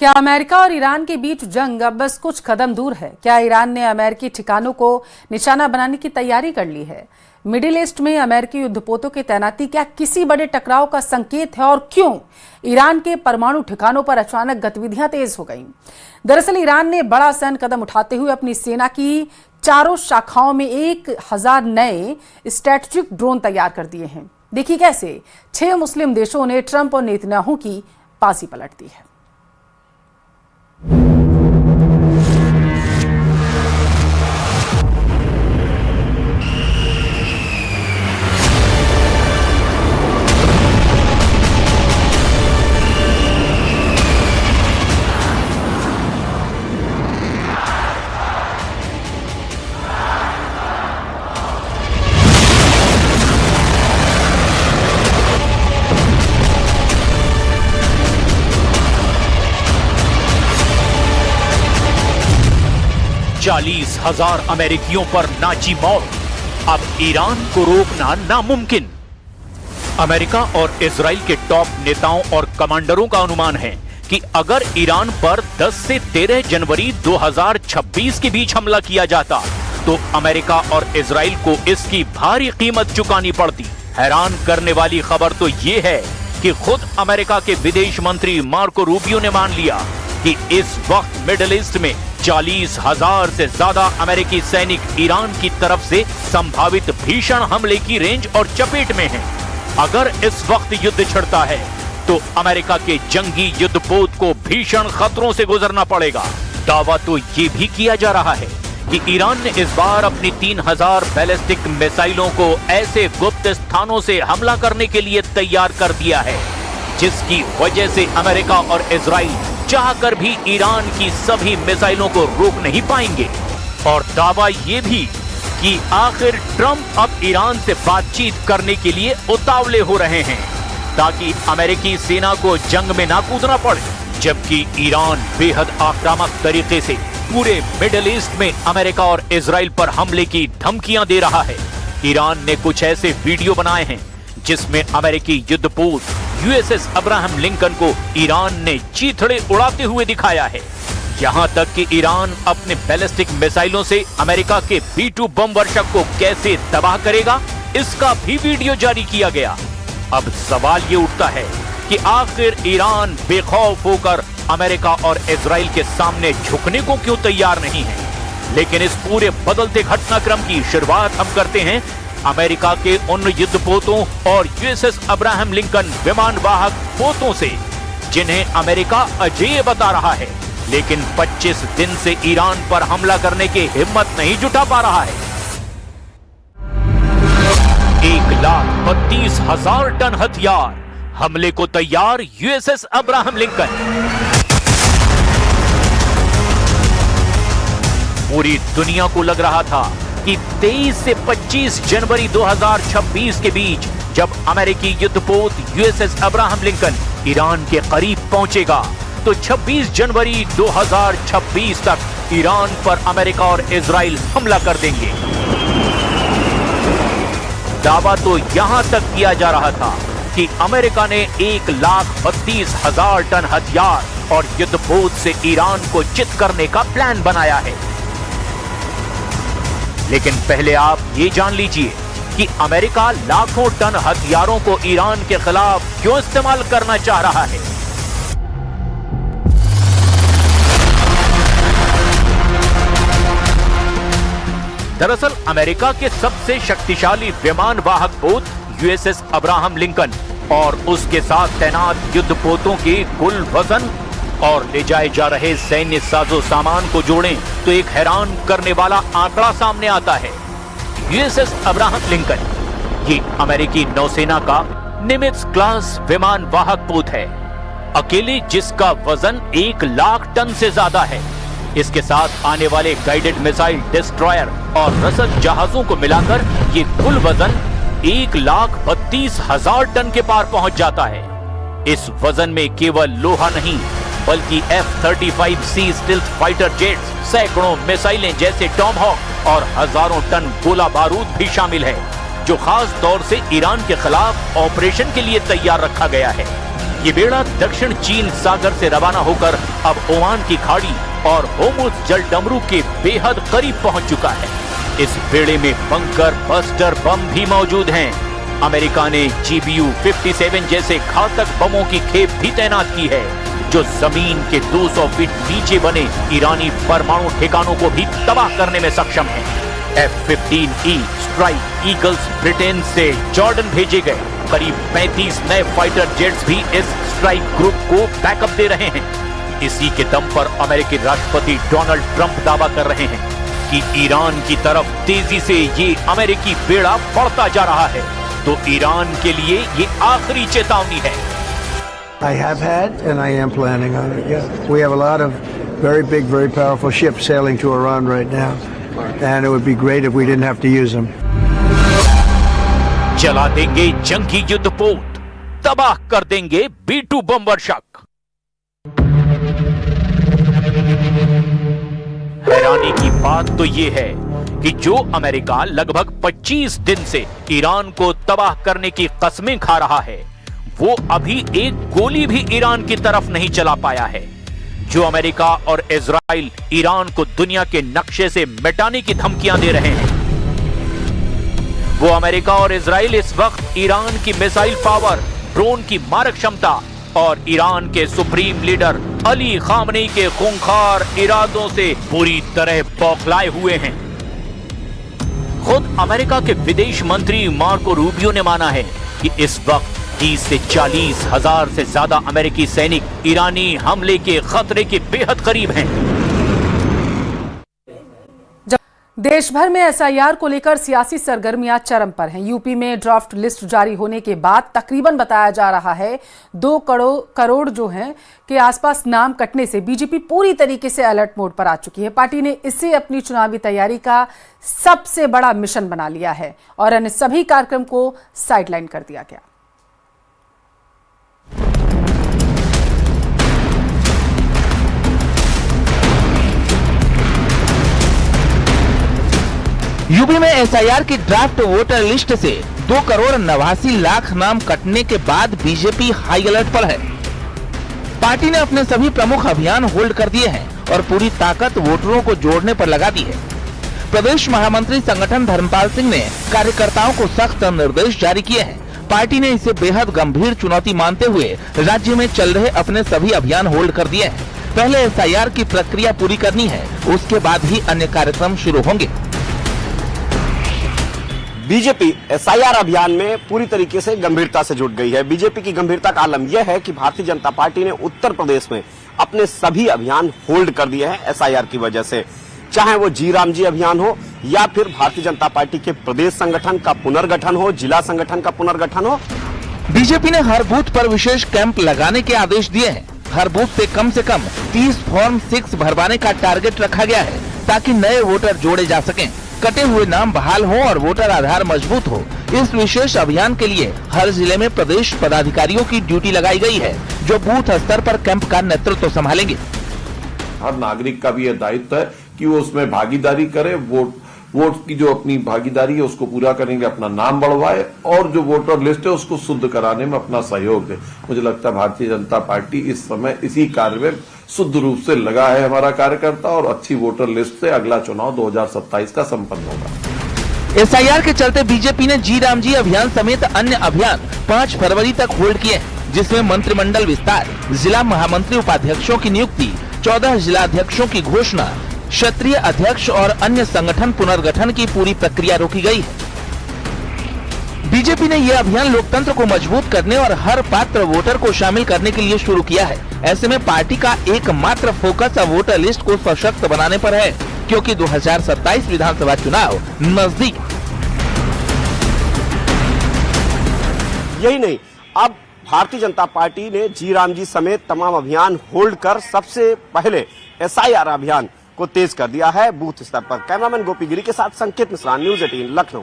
क्या अमेरिका और ईरान के बीच जंग अब बस कुछ कदम दूर है? क्या ईरान ने अमेरिकी ठिकानों को निशाना बनाने की तैयारी कर ली है? मिडिल ईस्ट में अमेरिकी युद्धपोतों की तैनाती क्या किसी बड़े टकराव का संकेत है? और क्यों ईरान के परमाणु ठिकानों पर अचानक गतिविधियां तेज हो गईं? दरअसल ईरान ने बड़ा सैन्य कदम उठाते हुए अपनी सेना की चारों शाखाओं में 1000 नए स्ट्रैटेजिक ड्रोन तैयार कर दिए हैं। देखिए कैसे 6 मुस्लिम देशों ने ट्रंप और नेतन्याहू की बाजी पलट दी है। चालीस 40,000 अमेरिकियों पर नाची मौत। अब ईरान को रोकना नामुमकिन। अमेरिका और इजराइल के टॉप नेताओं और कमांडरों का अनुमान है कि अगर ईरान पर 10 से 13 जनवरी 2026 के बीच हमला किया जाता तो अमेरिका और इजराइल को इसकी भारी कीमत चुकानी पड़ती। हैरान करने वाली खबर तो यह है कि खुद अमेरिका के विदेश मंत्री मार्को रूबियो ने मान लिया कि इस वक्त मिडिल ईस्ट में 40,000 से ज्यादा अमेरिकी सैनिक ईरान की तरफ से संभावित भीषण हमले की रेंज और चपेट में हैं। अगर इस वक्त युद्ध छिड़ता है तो अमेरिका के जंगी युद्धपोत को भीषण खतरों से गुजरना पड़ेगा। दावा तो ये भी किया जा रहा है कि ईरान ने इस बार अपनी 3000 बैलिस्टिक मिसाइलों को ऐसे गुप्त स्थानों से हमला करने के लिए तैयार कर दिया है जिसकी वजह से अमेरिका और इजराइल चाहकर भी ईरान की सभी मिसाइलों को रोक नहीं पाएंगे। और दावा यह भी कि आखिर ट्रंप अब ईरान से बातचीत करने के लिए उतावले हो रहे हैं ताकि अमेरिकी सेना को जंग में ना कूदना पड़े, जबकि ईरान बेहद आक्रामक तरीके से पूरे मिडिल ईस्ट में अमेरिका और इजराइल पर हमले की धमकियां दे रहा है। ईरान ने कुछ ऐसे वीडियो बनाए हैं जिसमें अमेरिकी युद्धपोत यूएसएस अब्राहम लिंकन को ईरान ने चीथड़े उड़ाते हुए दिखाया है। यहां तक कि ईरान अपने बैलिस्टिक मिसाइलों से अमेरिका के B-2 बम वर्षक को कैसे तबाह करेगा, इसका भी वीडियो जारी किया गया। अब सवाल ये उठता है कि आखिर ईरान बेखौफ होकर अमेरिका और इजराइल के सामने झुकने को क्यों तैयार नहीं है। लेकिन इस पूरे बदलते घटनाक्रम की शुरुआत हम करते हैं अमेरिका के उन युद्धपोतों और यूएसएस अब्राहम लिंकन विमान वाहक पोतों से जिन्हें अमेरिका अजेय बता रहा है, लेकिन 25 दिन से ईरान पर हमला करने की हिम्मत नहीं जुटा पा रहा है। 1,32,000 टन हथियार, हमले को तैयार यूएसएस अब्राहम लिंकन। पूरी दुनिया को लग रहा था कि 23 से 25 जनवरी 2026 के बीच जब अमेरिकी युद्धपोत यूएसएस अब्राहम लिंकन ईरान के करीब पहुंचेगा तो 26 जनवरी 2026 तक ईरान पर अमेरिका और इजराइल हमला कर देंगे। दावा तो यहां तक किया जा रहा था कि अमेरिका ने 1,32,000 टन हथियार और युद्धपोत से ईरान को चित करने का प्लान बनाया है। लेकिन पहले आप ये जान लीजिए कि अमेरिका लाखों टन हथियारों को ईरान के खिलाफ क्यों इस्तेमाल करना चाह रहा है। दरअसल अमेरिका के सबसे शक्तिशाली विमान वाहक पोत यूएसएस अब्राहम लिंकन और उसके साथ तैनात युद्धपोतों के कुल वजन और ले जाए जा रहे सैन्य साजो सामान को जोड़ें तो एक हैरान करने वाला आंकड़ा सामने आता है। यूएसएस अब्राहम लिंकन ये अमेरिकी नौसेना का निमित्ज क्लास विमान वाहक पोत है, अकेले जिसका वजन 1 लाख टन से ज्यादा है। इसके साथ आने वाले गाइडेड मिसाइल, डिस्ट्रॉयर और रसद जहाजों को मिलाकर ये कुल वजन 1,32,000 टन के पार पहुंच जाता है। इस वजन में केवल लोहा नहीं बल्कि F-35C स्टिल्थ फाइटर जेट्स, सैकड़ों मिसाइलें जैसे टॉमहॉक और हजारों टन गोला बारूद भी शामिल है जो खास तौर से ईरान के खिलाफ ऑपरेशन के लिए तैयार रखा गया है। ये बेड़ा दक्षिण चीन सागर से रवाना होकर अब ओमान की खाड़ी और होर्मुज जलडमरू के बेहद करीब पहुंच चुका है। इस बेड़े में बंकर बस्टर बम भी मौजूद हैं। अमेरिका ने GBU-57 जैसे घातक बमों की खेप भी तैनात की है, जो जमीन के 200 फीट नीचे बने ईरानी परमाणु ठिकानों को भी तबाह करने में सक्षम है। F-15E स्ट्राइक ईगल्स ब्रिटेन से जॉर्डन भेजे गए। करीब 35 नए फाइटर जेट्स भी इस स्ट्राइक ग्रुप को बैकअप दे रहे हैं। इसी के दम पर अमेरिकी राष्ट्रपति डोनाल्ड ट्रंप दावा कर रहे हैं कि ईरान की तरफ तेजी से ये अमेरिकी बेड़ा बढ़ता जा रहा है, तो ईरान के लिए ये आखिरी चेतावनी है। I have had and I am planning on it. Yeah, we have a lot of very big, very powerful ships sailing to Iran right now, and it would be great if we didn't have to use them. चला देंगे जंगी युद्धपोत, तबाह कर देंगे B-2 बम वर्षक। हैरानी की बात तो ये है कि जो अमेरिका लगभग 25 दिन से ईरान को तबाह करने की कस्में खा रहा है, वो अभी एक गोली भी ईरान की तरफ नहीं चला पाया है। जो अमेरिका और इजराइल ईरान को दुनिया के नक्शे से मिटाने की धमकियां दे रहे हैं, वो अमेरिका और इजराइल इस वक्त ईरान की मिसाइल पावर, ड्रोन की मारक क्षमता और ईरान के सुप्रीम लीडर अली खामनेई के खूंखार इरादों से पूरी तरह बौखलाए हुए हैं। खुद अमेरिका के विदेश मंत्री मार्को रूबियो ने माना है कि इस वक्त 30 से 40 हजार से ज्यादा अमेरिकी सैनिक ईरानी हमले के खतरे के बेहद करीब हैं। देश भर में SIR को लेकर सियासी सरगर्मियां चरम पर हैं। यूपी में ड्राफ्ट लिस्ट जारी होने के बाद तकरीबन बताया जा रहा है 2 करोड़ जो हैं के आसपास नाम कटने से बीजेपी पूरी तरीके से अलर्ट मोड पर आ चुकी है। पार्टी ने इसे अपनी चुनावी तैयारी का सबसे बड़ा मिशन बना लिया है और अन्य सभी कार्यक्रम को साइडलाइन कर दिया गया। यूपी में SIR की ड्राफ्ट वोटर लिस्ट से 2 करोड़ 89 लाख नाम कटने के बाद बीजेपी हाई अलर्ट पर है। पार्टी ने अपने सभी प्रमुख अभियान होल्ड कर दिए हैं और पूरी ताकत वोटरों को जोड़ने पर लगा दी है। प्रदेश महामंत्री संगठन धर्मपाल सिंह ने कार्यकर्ताओं को सख्त निर्देश जारी किए हैं। पार्टी ने इसे बेहद गंभीर चुनौती मानते हुए राज्य में चल रहे अपने सभी अभियान होल्ड कर दिए हैं। पहले SIR की प्रक्रिया पूरी करनी है, उसके बाद ही अन्य कार्यक्रम शुरू होंगे। बीजेपी SIR अभियान में पूरी तरीके से गंभीरता से जुट गई है। बीजेपी की गंभीरता का आलम यह है कि भारतीय जनता पार्टी ने उत्तर प्रदेश में अपने सभी अभियान होल्ड कर दिए हैं SIR की वजह से, चाहे वो जी राम जी अभियान हो या फिर भारतीय जनता पार्टी के प्रदेश संगठन का पुनर्गठन हो, जिला संगठन का पुनर्गठन हो। बीजेपी ने हर बूथ पर विशेष कैंप लगाने के आदेश दिए हैं। हर बूथ पे कम से कम 30 फॉर्म 6 भरवाने का टारगेट रखा गया है, ताकि नए वोटर जोड़े जा सकें, कटे हुए नाम बहाल हो और वोटर आधार मजबूत हो। इस विशेष अभियान के लिए हर जिले में प्रदेश पदाधिकारियों की ड्यूटी लगाई गई है, जो बूथ स्तर पर कैंप का नेतृत्व संभालेंगे। हर नागरिक का भी यह दायित्व है कि वो उसमें भागीदारी करे, वोट की जो अपनी भागीदारी है उसको पूरा करने के लिए अपना नाम बढ़वाए और जो वोटर लिस्ट है उसको शुद्ध कराने में अपना सहयोग दे। मुझे लगता है भारतीय जनता पार्टी इस समय इसी कार्य में शुद्ध रूप से लगा है हमारा कार्यकर्ता, और अच्छी वोटर लिस्ट से अगला चुनाव 2027 का संपन्न होगा। SIR के चलते बीजेपी ने जी राम जी अभियान समेत अन्य अभियान 5 फरवरी तक होल्ड किए, जिसमें मंत्रिमंडल विस्तार, जिला महामंत्री उपाध्यक्षों की नियुक्ति, 14 जिलाध्यक्षों की घोषणा, क्षेत्रीय अध्यक्ष और अन्य संगठन पुनर्गठन की पूरी प्रक्रिया रोकी गई है। बीजेपी ने यह अभियान लोकतंत्र को मजबूत करने और हर पात्र वोटर को शामिल करने के लिए शुरू किया है। ऐसे में पार्टी का एकमात्र फोकस अब वोटर लिस्ट को सशक्त बनाने पर है, क्योंकि 2027 विधानसभा चुनाव नजदीक। यही नहीं, अब भारतीय जनता पार्टी ने जी राम जी समेत तमाम अभियान होल्ड कर सबसे पहले SIR अभियान को तेज कर दिया है बूथ स्तर पर। कैमरामैन गोपी गिरी के साथ संकेत मिश्रा, न्यूज़ 18 लखनऊ।